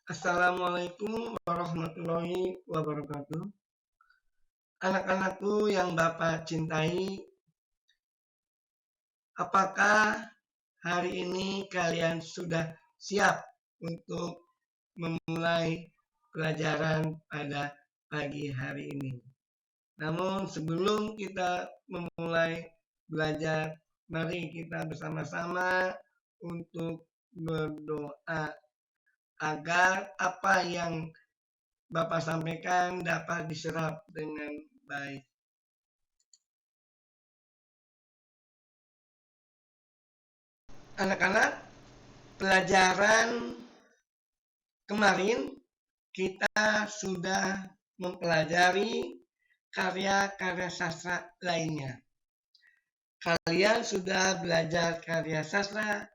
Assalamualaikum warahmatullahi wabarakatuh. Anak-anakku yang Bapak cintai, apakah hari ini kalian sudah siap untuk memulai pelajaran pada pagi hari ini? Namun sebelum kita memulai belajar, mari kita bersama-sama untuk berdoa agar apa yang Bapak sampaikan dapat diserap dengan baik. Anak-anak, pelajaran kemarin kita sudah mempelajari karya-karya sastra lainnya. Kalian sudah belajar karya sastra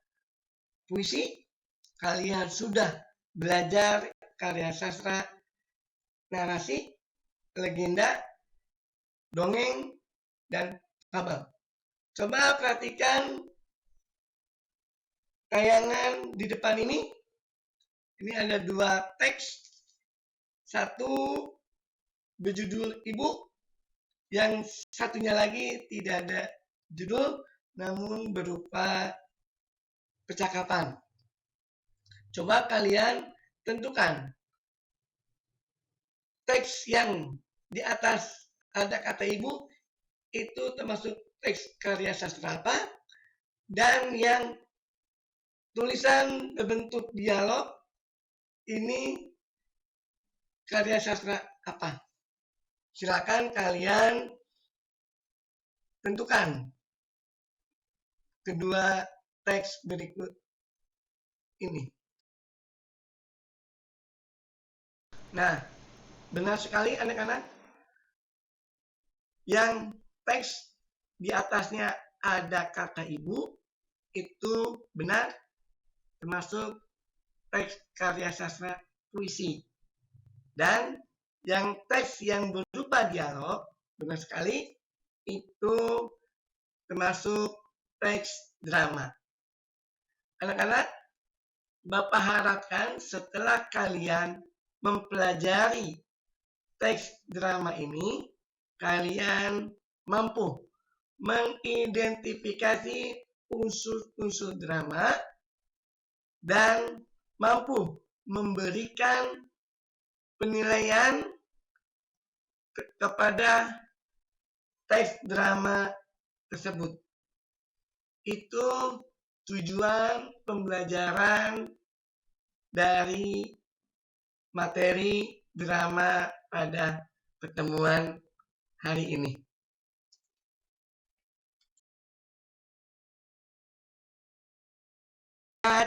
puisi, kalian sudah belajar karya sastra narasi, legenda, dongeng, dan fabel. Coba perhatikan tayangan di depan ini. Ini ada dua teks. Satu berjudul Ibu, yang satunya lagi tidak ada judul, namun berupa percakapan. Coba kalian tentukan teks yang di atas ada kata ibu itu termasuk teks karya sastra apa, dan yang tulisan berbentuk dialog ini karya sastra apa. Silakan kalian tentukan kedua teks berikut ini. Nah, benar sekali anak-anak. Yang teks di atasnya ada kata ibu itu benar, termasuk teks karya sastra puisi. Dan yang teks yang berupa dialog, benar sekali, itu termasuk teks drama. Anak-anak, Bapak harapkan setelah kalian mempelajari teks drama ini, kalian mampu mengidentifikasi unsur-unsur drama dan mampu memberikan penilaian kepada teks drama tersebut. Itu tujuan pembelajaran dari materi drama pada pertemuan hari ini.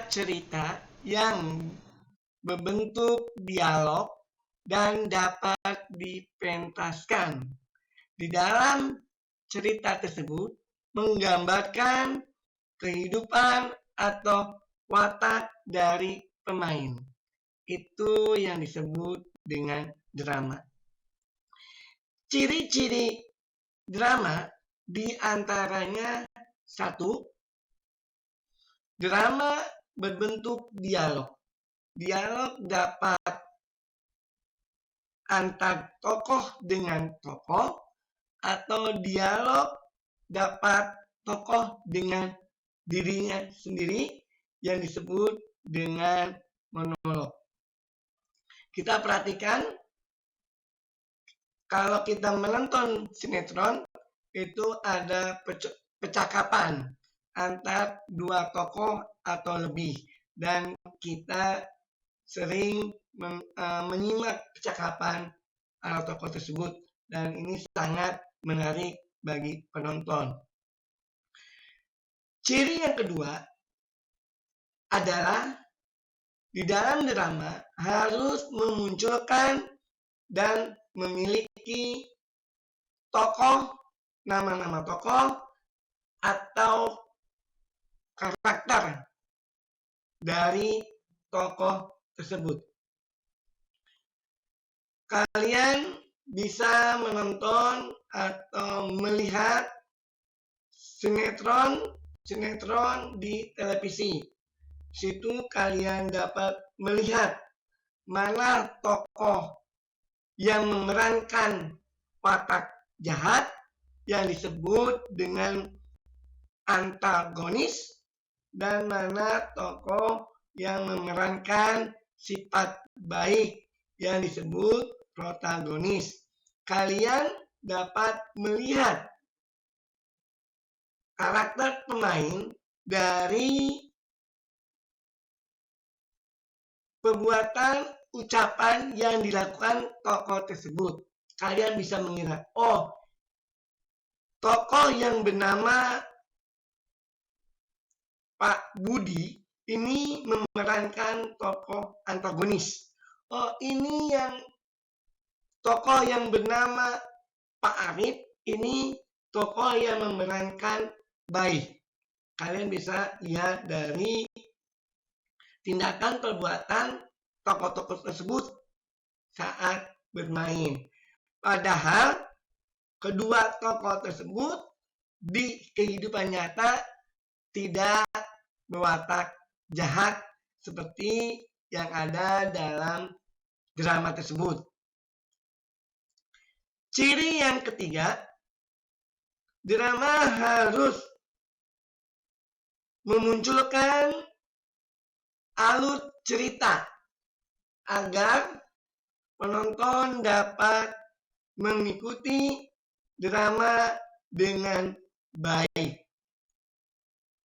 Cerita yang berbentuk dialog dan dapat dipentaskan. Di dalam cerita tersebut menggambarkan kehidupan atau watak dari pemain. Itu yang disebut dengan drama. Ciri-ciri drama diantaranya satu, drama berbentuk dialog. Dialog dapat antar tokoh dengan tokoh, atau dialog dapat tokoh dengan dirinya sendiri yang disebut dengan monolog. Kita perhatikan, kalau kita menonton sinetron, itu ada percakapan antar dua tokoh atau lebih, dan kita sering menyimak percakapan tokoh tersebut, dan ini sangat menarik bagi penonton. Ciri yang kedua adalah di dalam drama harus memunculkan dan memiliki tokoh, nama-nama tokoh atau karakter dari tokoh tersebut. Kalian bisa menonton atau melihat sinetron di televisi. Situ kalian dapat melihat mana tokoh yang memerankan watak jahat yang disebut dengan antagonis, dan mana tokoh yang memerankan sifat baik yang disebut protagonis. Kalian dapat melihat karakter pemain dari perbuatan ucapan yang dilakukan tokoh tersebut. Kalian bisa mengira, oh, tokoh yang bernama Pak Budi ini memerankan tokoh antagonis. Oh, ini yang tokoh yang bernama Pak Arif ini tokoh yang memerankan baik. Kalian bisa lihat dari tindakan perbuatan tokoh-tokoh tersebut saat bermain. Padahal kedua tokoh tersebut di kehidupan nyata tidak berwatak jahat seperti yang ada dalam drama tersebut. Ciri yang ketiga, drama harus memunculkan alur cerita agar penonton dapat mengikuti drama dengan baik.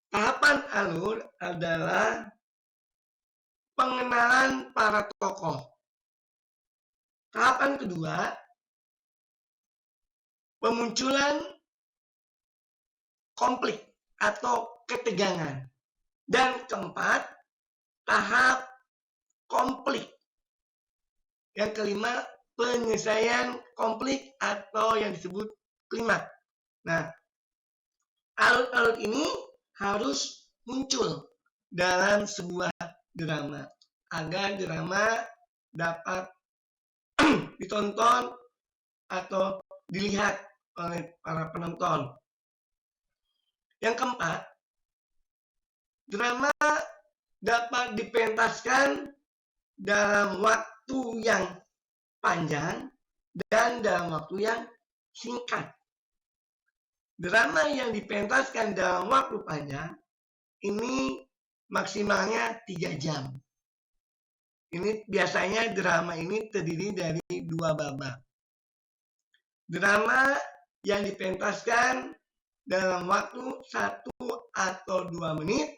Tahapan alur adalah pengenalan para tokoh. Tahapan kedua, pemunculan konflik atau ketegangan. Dan keempat, tahap konflik. Yang kelima, penyelesaian konflik atau yang disebut klimaks. Nah, alur-alur ini harus muncul dalam sebuah drama agar drama dapat ditonton atau dilihat oleh para penonton. Yang keempat, drama dapat dipentaskan dalam waktu yang panjang dan dalam waktu yang singkat. Drama yang dipentaskan dalam waktu panjang ini maksimalnya 3 jam. Ini biasanya drama ini terdiri dari 2 babak. Drama yang dipentaskan dalam waktu 1 atau 2 menit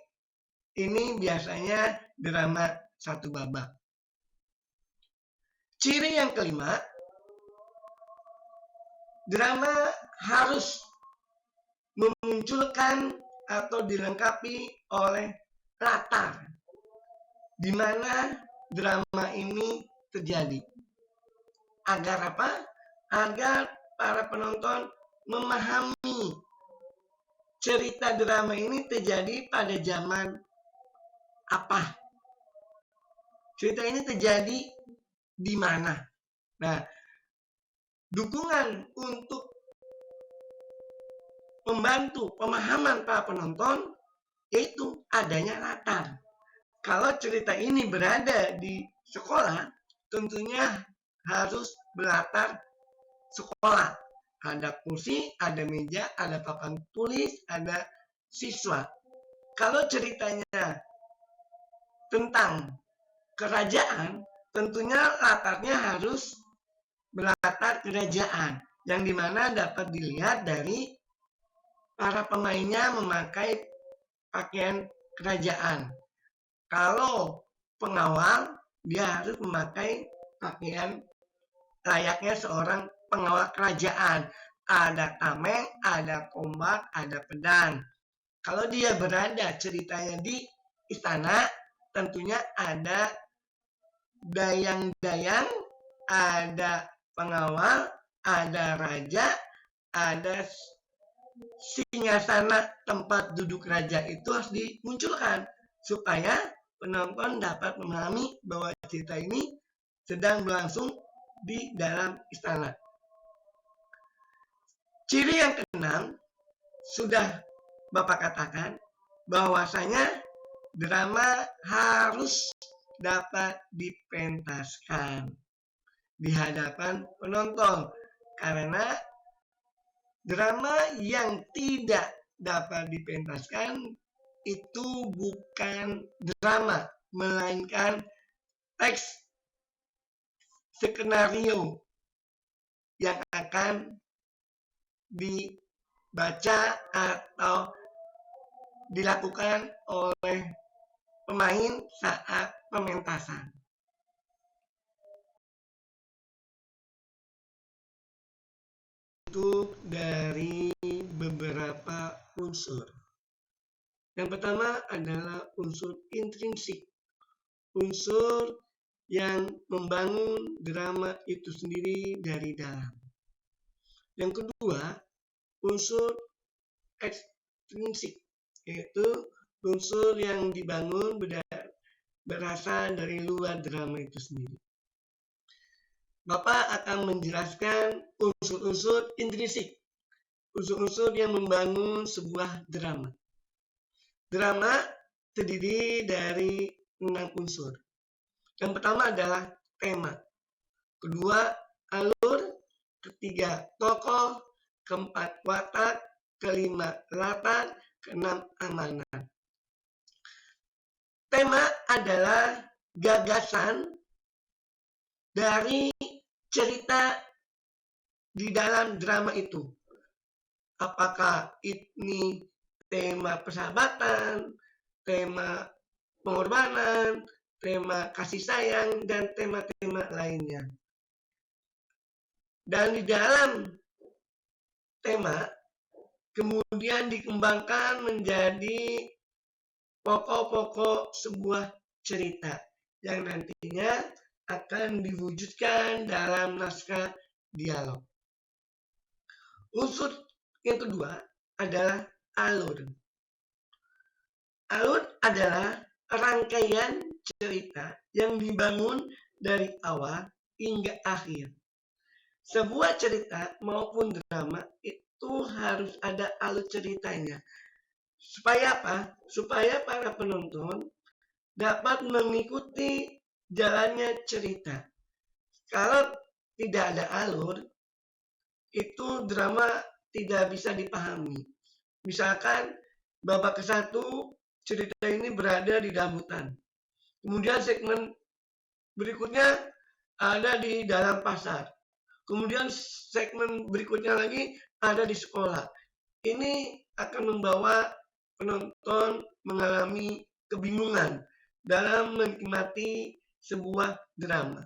ini biasanya drama 1 babak. Ciri yang kelima, drama harus memunculkan atau dilengkapi oleh latar di mana drama ini terjadi. Agar apa? Agar para penonton memahami cerita drama ini terjadi pada zaman apa. Cerita ini terjadi di mana. Nah, dukungan untuk membantu pemahaman para penonton yaitu adanya latar. Kalau cerita ini berada di sekolah, tentunya harus berlatar sekolah. Ada kursi, ada meja, ada papan tulis, ada siswa. Kalau ceritanya tentang kerajaan, tentunya latarnya harus berlatar kerajaan, yang dimana dapat dilihat dari para pemainnya memakai pakaian kerajaan. Kalau pengawal, dia harus memakai pakaian layaknya seorang pengawal kerajaan. Ada tameng, ada tombak, ada pedang. Kalau dia berada ceritanya di istana, tentunya ada dayang-dayang, ada pengawal, ada raja, ada singgasana tempat duduk raja itu harus dimunculkan supaya penonton dapat memahami bahwa cerita ini sedang berlangsung di dalam istana. Ciri yang keenam sudah Bapak katakan bahwasanya drama harus dapat dipentaskan di hadapan penonton, karena drama yang tidak dapat dipentaskan itu bukan drama, melainkan teks skenario yang akan dibaca atau dilakukan oleh pemain saat pementasan. Itu dari beberapa unsur. Yang pertama adalah unsur intrinsik, unsur yang membangun drama itu sendiri dari dalam. Yang kedua, unsur ekstrinsik, yaitu unsur yang dibangun berasal dari luar drama itu sendiri. Bapak akan menjelaskan unsur-unsur intrinsik, unsur-unsur yang membangun sebuah drama. Drama terdiri dari 6 unsur. Yang pertama adalah tema, kedua alur, ketiga tokoh, keempat watak, kelima latar, keenam amanat. Tema adalah gagasan dari cerita di dalam drama itu. Apakah ini tema persahabatan, tema pengorbanan, tema kasih sayang, dan tema-tema lainnya. Dan di dalam tema kemudian dikembangkan menjadi pokok-pokok sebuah cerita yang nantinya akan diwujudkan dalam naskah dialog. Unsur yang kedua adalah alur. Alur adalah rangkaian cerita yang dibangun dari awal hingga akhir. Sebuah cerita maupun drama itu harus ada alur ceritanya. Supaya apa? Supaya para penonton dapat mengikuti jalannya cerita. Kalau tidak ada alur, itu drama tidak bisa dipahami. Misalkan babak ke-1 cerita ini berada di dalam hutan. Kemudian segmen berikutnya ada di dalam pasar. Kemudian segmen berikutnya lagi ada di sekolah. Ini akan membawa penonton mengalami kebingungan dalam menikmati sebuah drama.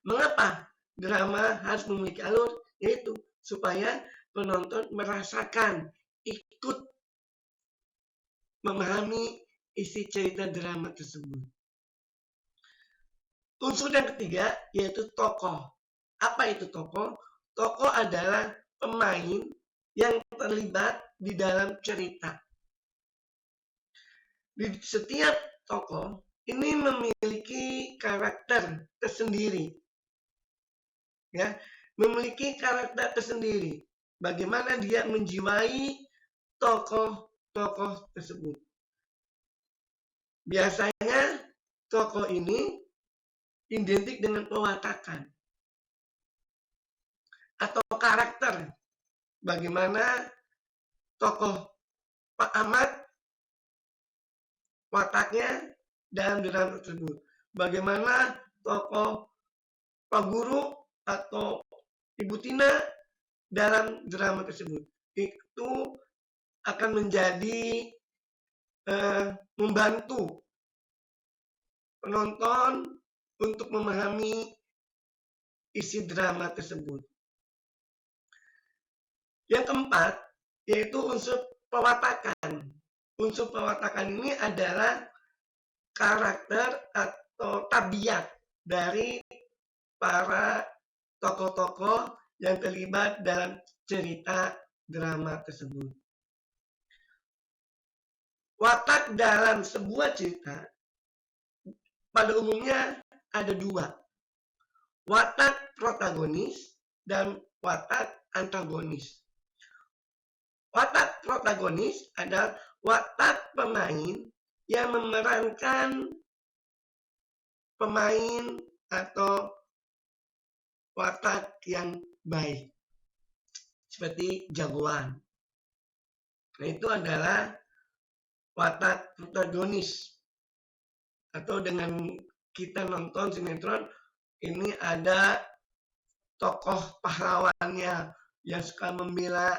Mengapa drama harus memiliki alur? Yaitu supaya penonton merasakan, ikut memahami isi cerita drama tersebut. Unsur yang ketiga yaitu tokoh. Apa itu tokoh? Tokoh adalah pemain yang terlibat di dalam cerita. Di setiap tokoh ini memiliki karakter tersendiri. Ya, memiliki karakter tersendiri. Bagaimana dia menjiwai tokoh-tokoh tersebut. Biasanya tokoh ini identik dengan pewatakan atau karakter. Bagaimana tokoh Pak Ahmad wataknya dalam drama tersebut. Bagaimana tokoh Pak Guru atau Ibu Tina dalam drama tersebut. Itu akan menjadi membantu penonton untuk memahami isi drama tersebut. Yang keempat, yaitu unsur pewatakan. Unsur pewatakan ini adalah karakter atau tabiat dari para tokoh-tokoh yang terlibat dalam cerita drama tersebut. Watak dalam sebuah cerita pada umumnya ada dua. Watak protagonis dan watak antagonis. Watak protagonis adalah watak pemain yang memerankan pemain atau watak yang baik, seperti jagoan. Nah, itu adalah watak protagonis. Atau dengan kita nonton sinetron, ini ada tokoh pahlawannya yang suka membela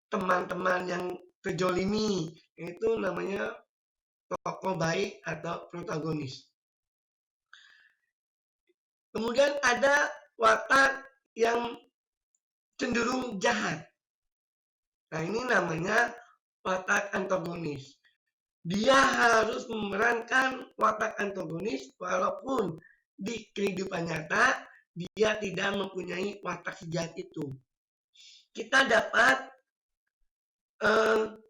teman-teman yang terjolimi. Itu namanya tokoh baik atau protagonis. Kemudian ada watak yang cenderung jahat. Nah, ini namanya watak antagonis. Dia harus memerankan watak antagonis walaupun di kehidupan nyata dia tidak mempunyai watak sejahat itu. Kita dapat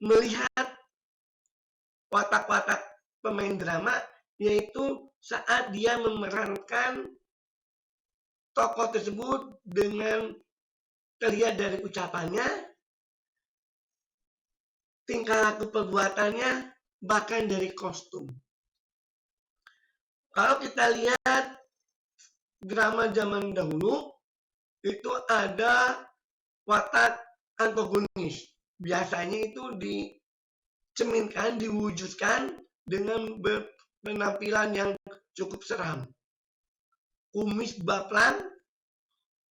melihat watak-watak pemain drama, yaitu saat dia memerankan tokoh tersebut dengan terlihat dari ucapannya, tingkah laku perbuatannya, bahkan dari kostum. Kalau kita lihat drama zaman dahulu, itu ada watak antagonis. Biasanya itu dicerminkan, diwujudkan dengan penampilan yang cukup seram. Kumis baplang,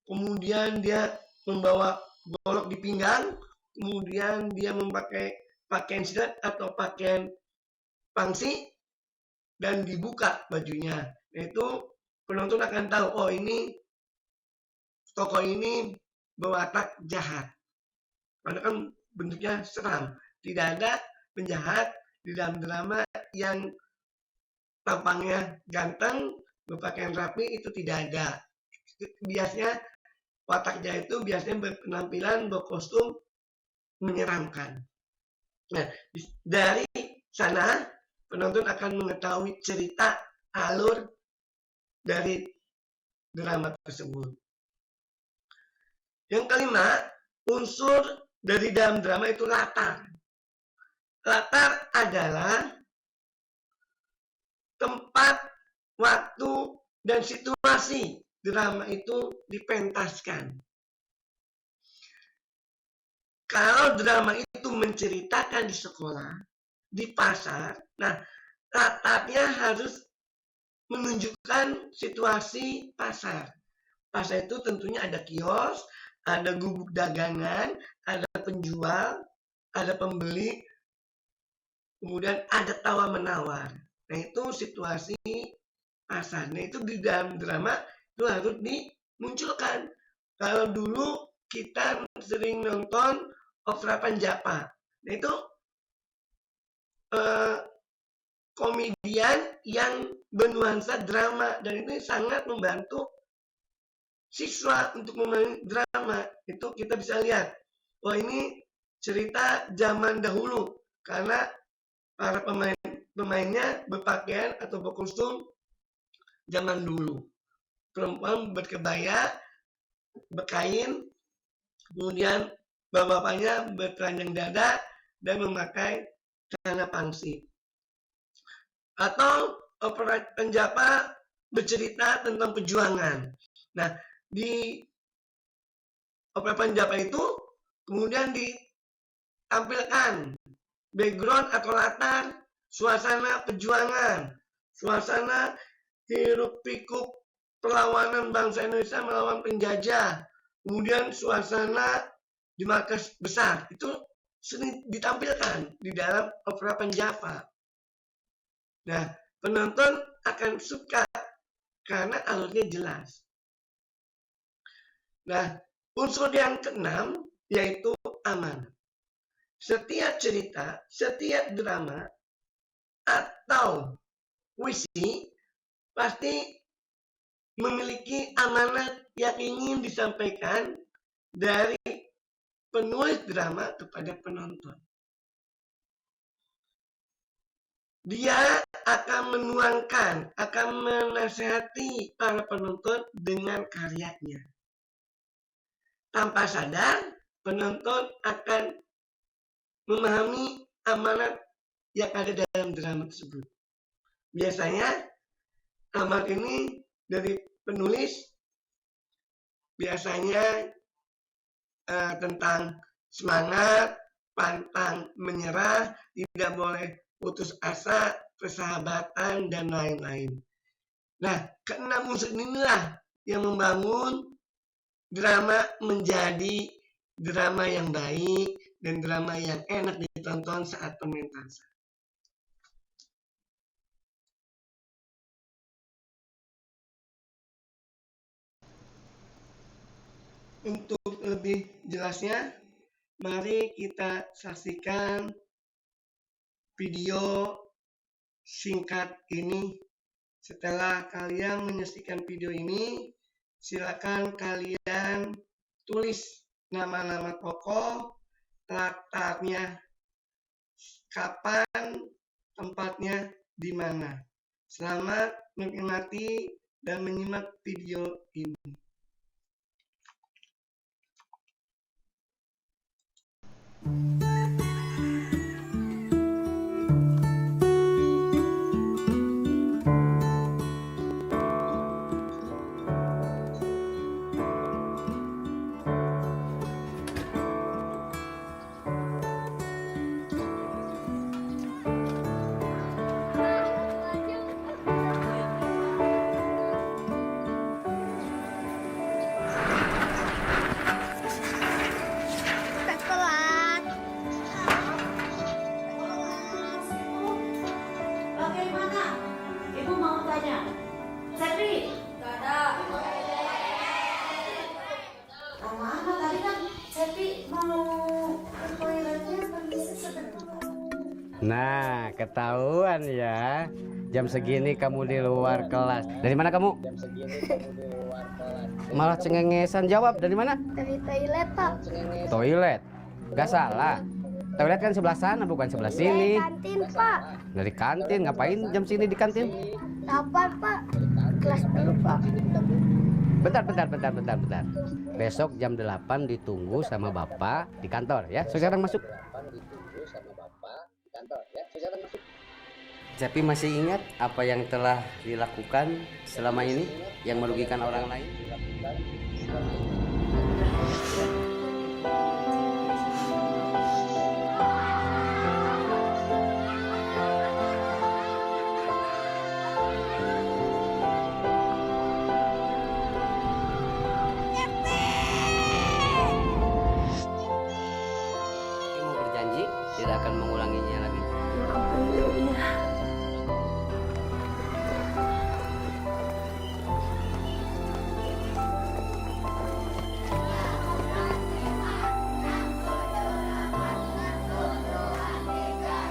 kemudian dia membawa golok di pinggang, kemudian dia memakai pakaian silat atau pakaian pangsi, dan dibuka bajunya. Itu penonton akan tahu, oh ini tokoh ini berwatak jahat. Karena kan bentuknya seram. Tidak ada penjahat di dalam drama yang tampangnya ganteng, berpakaian rapi, itu tidak ada. Biasanya wataknya itu biasanya berpenampilan, berkostum menyeramkan. Nah, dari sana penonton akan mengetahui cerita alur dari drama tersebut. Yang kelima, unsur dari dalam drama itu latar. Latar adalah tempat, waktu, dan situasi drama itu dipentaskan. Kalau drama itu menceritakan di sekolah, di pasar, nah latarnya harus menunjukkan situasi pasar. Pasar itu tentunya ada kios, ada gubuk dagangan, ada penjual, ada pembeli, kemudian ada tawar-menawar. Nah, itu situasi pasar. Nah, itu di dalam drama itu harus dimunculkan. Kalau dulu kita sering nonton Opera Panjapa. Nah, itu komedian yang bernuansa drama, dan ini sangat membantu siswa untuk memahami drama. Itu kita bisa lihat, wah ini cerita zaman dahulu karena para pemainnya berpakaian atau berkostum zaman dulu. Perempuan berkebaya, berkain, kemudian bapak-bapaknya bertelanjang dada dan memakai celana pangsi. Atau Opera Panjapa bercerita tentang perjuangan. Nah, di Opera Panjapa itu kemudian ditampilkan background atau latar suasana perjuangan, suasana hiruk pikuk perlawanan bangsa Indonesia melawan penjajah, kemudian suasana di markas besar, itu sering ditampilkan di dalam Opera Panjapa. Nah, penonton akan suka karena alurnya jelas. Nah, unsur yang keenam yaitu amanat. Setiap cerita, setiap drama atau puisi pasti memiliki amanat yang ingin disampaikan dari penulis drama kepada penonton. Dia akan menuangkan, akan menasihati para penonton dengan karyanya. Tanpa sadar, penonton akan memahami amanat yang ada dalam drama tersebut. Biasanya Tamat ini dari penulis biasanya tentang semangat, pantang menyerah, tidak boleh putus asa, persahabatan, dan lain-lain. Nah, keenam unsur inilah yang membangun drama menjadi drama yang baik dan drama yang enak ditonton saat pementasan. Untuk lebih jelasnya, mari kita saksikan video singkat ini. Setelah kalian menyaksikan video ini, silakan kalian tulis nama-nama tokoh, latarnya, kapan, tempatnya di mana. Selamat menikmati dan menyimak video ini. Nah, ketahuan ya. Jam segini kamu di luar kelas. Dari mana kamu? Malah cengengesan jawab. Dari mana? Dari toilet, Pak. Toilet. Gak salah. Toilet kan sebelah sana, bukan sebelah sini. Dari kantin, Pak. Dari kantin. Ngapain jam sini di kantin? Lapar, Pak. Kelas dulu, Pak. Bentar. Besok jam 8 ditunggu sama Bapak di kantor ya. Sekarang masuk. Cepi masih ingat apa yang telah dilakukan selama ini yang merugikan orang lain? Mau berjanji tidak akan mengulanginya lagi.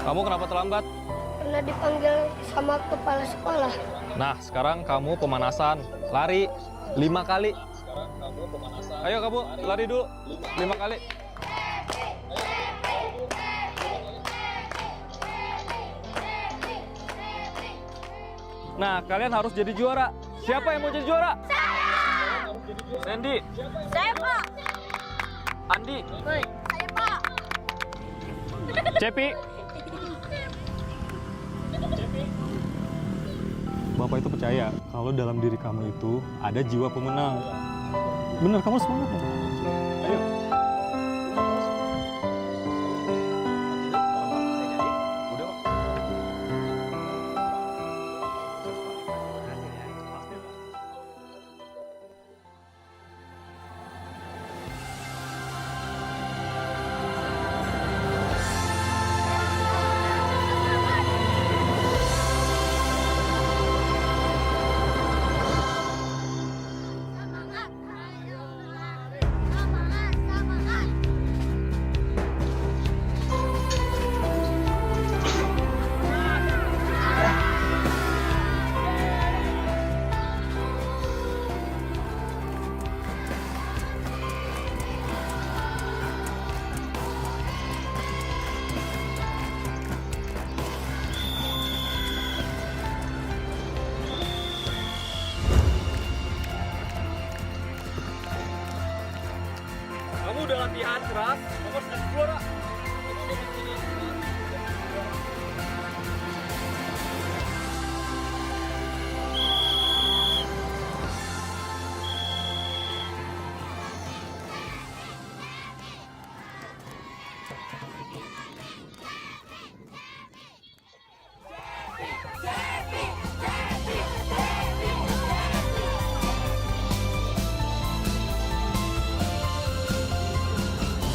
Kamu kenapa terlambat? Pernah dipanggil sama kepala sekolah. Nah, sekarang kamu pemanasan. Lari 5 kali. Ayo kamu lari dulu 5 kali. Nah, kalian harus jadi juara. Siapa yang mau jadi juara? Saya! Sandy. Saya, Pak. Andi. Saya, Pak. Cepi. Bapak itu percaya kalau dalam diri kamu itu ada jiwa pemenang. Benar, kamu semangat. Ayo. Kamu udah latihan keras, kamu harus jadi juara.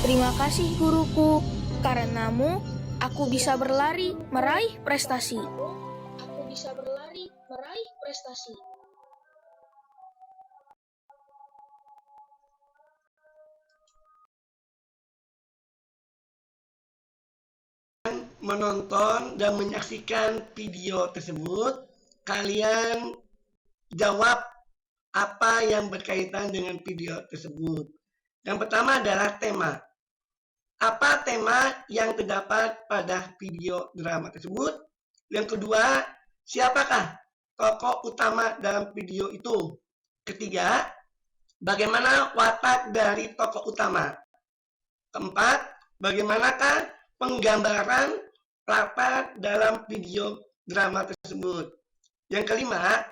Terima kasih guruku, karenamu aku bisa berlari meraih prestasi. Menonton dan menyaksikan video tersebut, kalian jawab apa yang berkaitan dengan video tersebut. Yang pertama adalah tema. Apa tema yang terdapat pada video drama tersebut? Yang kedua, siapakah tokoh utama dalam video itu? Ketiga, bagaimana watak dari tokoh utama? Keempat, bagaimanakah penggambaran latar dalam video drama tersebut? Yang kelima,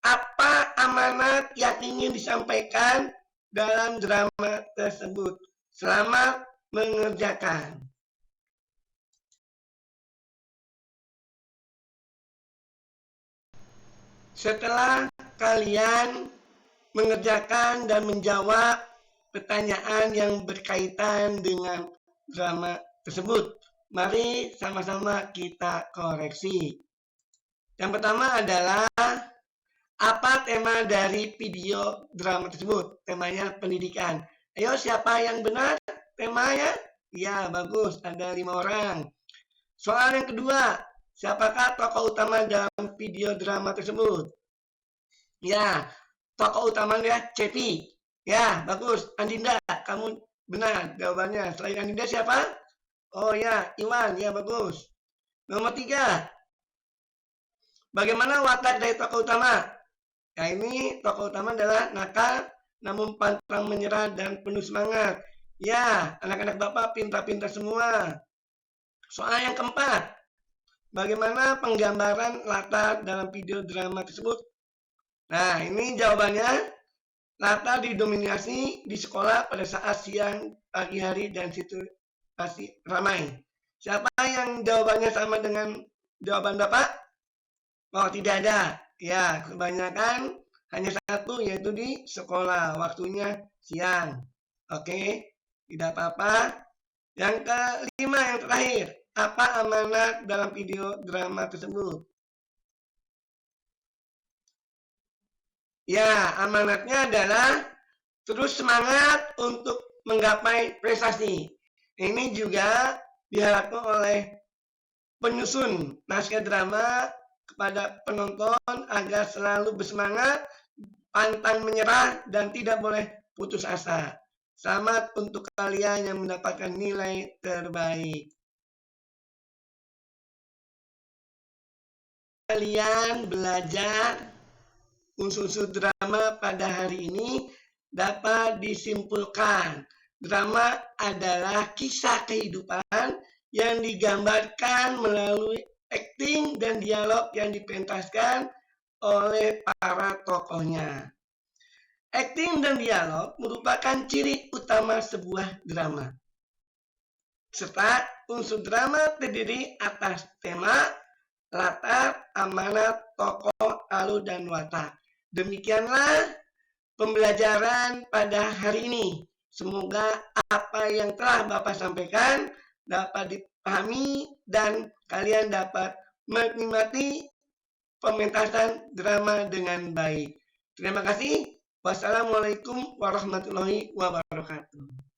apa amanat yang ingin disampaikan dalam drama tersebut? Selamat mengerjakan. Setelah kalian mengerjakan dan menjawab pertanyaan yang berkaitan dengan drama tersebut, mari sama-sama kita koreksi. Yang pertama adalah apa tema dari video drama tersebut? Temanya pendidikan. Ayo, siapa yang benar temanya? Ya, bagus. Ada 5 orang. Soal yang kedua, siapakah tokoh utama dalam video drama tersebut? Ya, tokoh utamanya Cepi. Ya, bagus. Andinda, kamu benar jawabannya. Selain Andinda siapa? Oh ya, Iwan. Ya, bagus. Nomor 3. Bagaimana watak dari tokoh utama? Ya, ini tokoh utama adalah nakal, namun pantang menyerah dan penuh semangat. Ya, anak-anak Bapak pintar-pintar semua. Soal yang keempat, bagaimana penggambaran latar dalam video drama tersebut? Nah, ini jawabannya. Latar didominasi di sekolah pada saat siang, pagi hari, dan situasi ramai. Siapa yang jawabannya sama dengan jawaban Bapak? Oh, tidak ada. Ya, kebanyakan hanya satu, yaitu di sekolah. Waktunya siang. Oke, tidak apa-apa. Yang kelima, yang terakhir. Apa amanat dalam video drama tersebut? Ya, amanatnya adalah terus semangat untuk menggapai prestasi. Ini juga diharapkan oleh penyusun naskah drama kepada penonton agar selalu bersemangat, pantang menyerah, dan tidak boleh putus asa. Selamat untuk kalian yang mendapatkan nilai terbaik. Kalian belajar unsur-unsur drama pada hari ini dapat disimpulkan. Drama adalah kisah kehidupan yang digambarkan melalui akting dan dialog yang dipentaskan oleh para tokohnya. Akting dan dialog merupakan ciri utama sebuah drama. Serta unsur drama terdiri atas tema, latar, amanat, tokoh, alur, dan watak. Demikianlah pembelajaran pada hari ini. Semoga apa yang telah Bapak sampaikan dapat dipahami dan kalian dapat menikmati pementasan drama dengan baik. Terima kasih. Wassalamualaikum warahmatullahi wabarakatuh.